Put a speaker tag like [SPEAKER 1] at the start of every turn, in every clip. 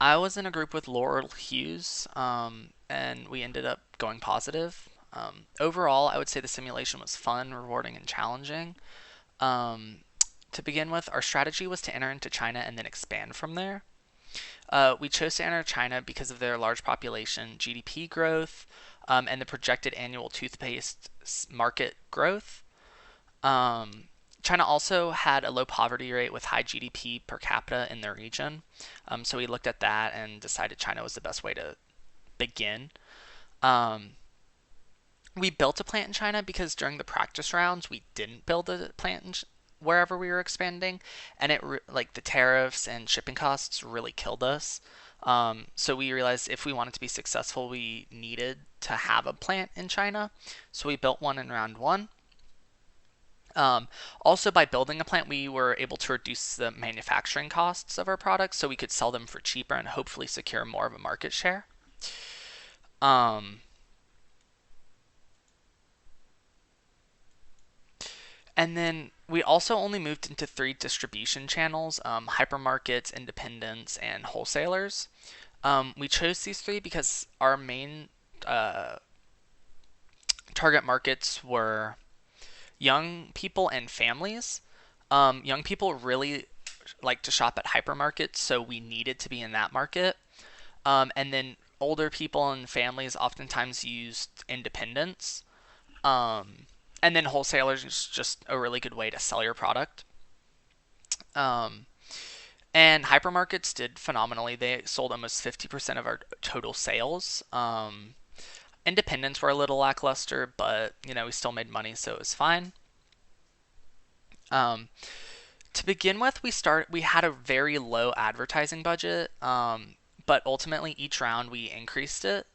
[SPEAKER 1] I was in a group with Laurel Hughes, and we ended up going positive. Overall, I would say the simulation was fun, rewarding, and challenging. Um, to begin with, our strategy was to enter into China and then expand from there. We chose to enter China because of their large population, GDP growth, and the projected annual toothpaste market growth. Um, China also had a low poverty rate with high GDP per capita in their region. So we looked at that and decided China was the best way to begin. Um, we built a plant in China because during the practice rounds we didn't build a plant wherever we were expanding, and like the tariffs and shipping costs really killed us. So we realized if we wanted to be successful, we needed to have a plant in China. So we built one in round one. Um, Also, by building a plant, we were able to reduce the manufacturing costs of our products so we could sell them for cheaper and hopefully secure more of a market share. Um, and then we also only moved into three distribution channels: hypermarkets, independents, and wholesalers. We chose these three because our main uh, target markets were young people and families. Young people really like to shop at hypermarkets, so we needed to be in that market. And then older people and families oftentimes used independents. Um, and then wholesalers is just a really good way to sell your product. Um, and hypermarkets did phenomenally. They sold almost 50% of our total sales. Independents were a little lackluster, but we still made money, so it was fine. Um, to begin with, we had a very low advertising budget, but ultimately each round we increased it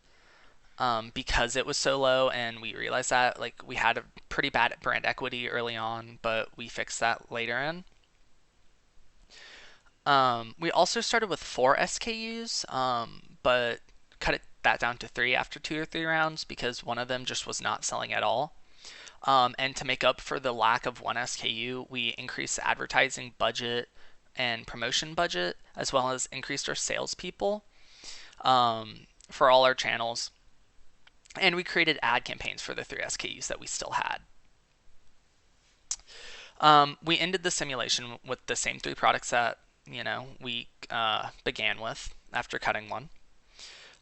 [SPEAKER 1] because it was so low, and we realized that like we had a pretty bad brand equity early on, but we fixed that later in. We also started with four SKUs, but cut that down to three after 2 or 3 rounds because one of them just was not selling at all. And to make up for the lack of one SKU, we increased the advertising budget and promotion budget, as well as increased our salespeople for all our channels. And we created ad campaigns for the three SKUs that we still had. We ended the simulation with the same three products that we began with after cutting one.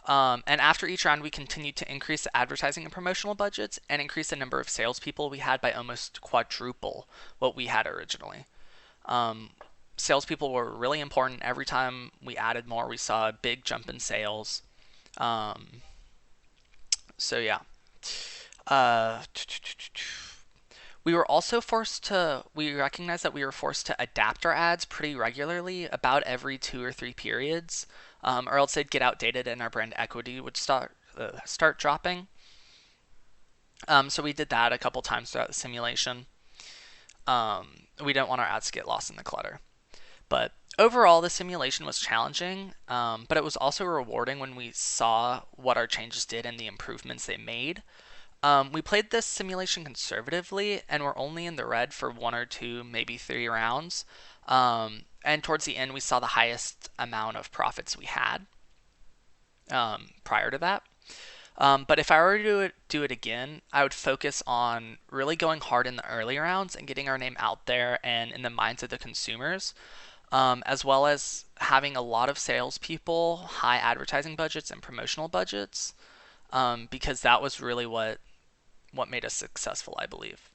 [SPEAKER 1] And after each round, we continued to increase the advertising and promotional budgets and increase the number of salespeople we had by almost quadruple what we had originally. Um, Salespeople were really important. Every time we added more, we saw a big jump in sales. Um, so yeah. Uh, we recognized that we were forced to adapt our ads pretty regularly, about every 2 or 3 periods, or else they'd get outdated and our brand equity would start dropping. So we did that a couple times throughout the simulation. We didn't want our ads to get lost in the clutter. But overall, the simulation was challenging, but it was also rewarding when we saw what our changes did and the improvements they made. We played this simulation conservatively and were only in the red for 1 or 2, maybe 3 rounds. And towards the end, we saw the highest amount of profits we had prior to that. But if I were to do it again, I would focus on really going hard in the early rounds and getting our name out there and in the minds of the consumers, as well as having a lot of salespeople, high advertising budgets, and promotional budgets, because that was really what made us successful, I believe.